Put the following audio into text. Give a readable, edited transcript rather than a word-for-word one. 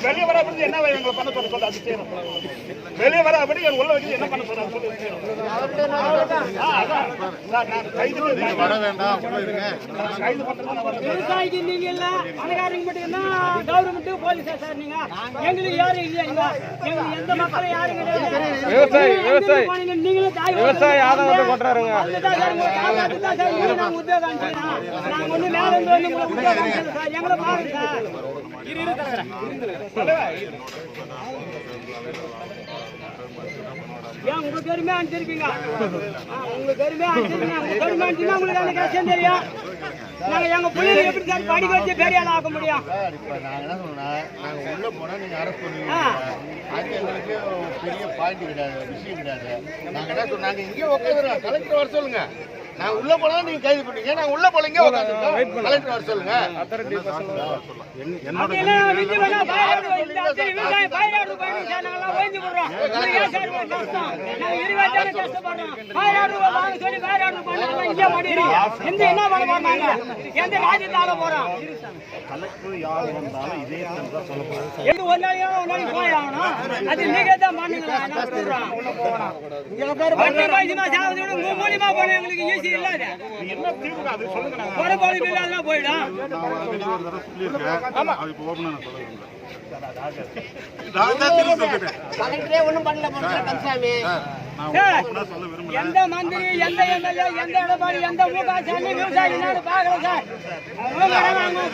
வெளியே வர அப்படி என்ன எங்களை பண்ண சொல்ல சொல்ல அது செய்யணும். வெளியே வர அப்படி உள்ள வச்சு என்ன பண்ண சொல்ல விவசாயிக்கு நீங்க இல்ல அனகாரிங்க மட்டும் என்ன கவர்மெண்ட் போலீஸா சார் நீங்க எங்களுக்கு யாரும் இல்லைங்க எங்களுக்கு எந்த மக்களும் யாரும் கிடையாது. விவசாயி நீங்களும் விவசாயி ஆதரவு பண்றாருங்க. நாங்க உத்தியோகம் நாங்க ஒண்ணு மேல இருந்து உத்தியோகம் சார் எங்களை பாருங்க சார். ஏன் உங்க பெருமை அனுப்பிச்சிருக்கீங்க? உங்க பெருமை அனுப்பிச்சிருக்கீங்க. உங்க பெருமை அனுப்பிச்சுன்னா உங்களுக்கு அந்த கஷ்டம் தெரியும். நாங்க எங்க பிள்ளைங்க எப்படி சார் படிக்க வச்சு பெரிய ஆள் ஆக்க முடியும்? நாங்க என்ன சொன்னோம், நாங்க உள்ள போனா நீங்க அரெஸ்ட் பண்ணுவீங்க. அது எங்களுக்கு பெரிய பாயிண்ட் கிடையாது, விஷயம் கிடையாது. நாங்க என்ன சொன்னோம், நாங்க இங்கே உட்காந்துருக்கோம், கலெக்டர் வர சொல்லுங்க. நாங்க உள்ள போனா நீங்க கைது பண்ணீங்க, நாங்க உள்ள போல இங்கே உட்காந்துருக்கோம், கலெக்டர் வர சொல்லுங்க. எங்களுக்கு ஈஸி இல்லாத போயிடும். எந்த மந்திரி எந்த எம்எல்ஏ எந்த எடப்பாடி எந்த முக ஸ்டாலின் விவசாயி பாக்கல சார்.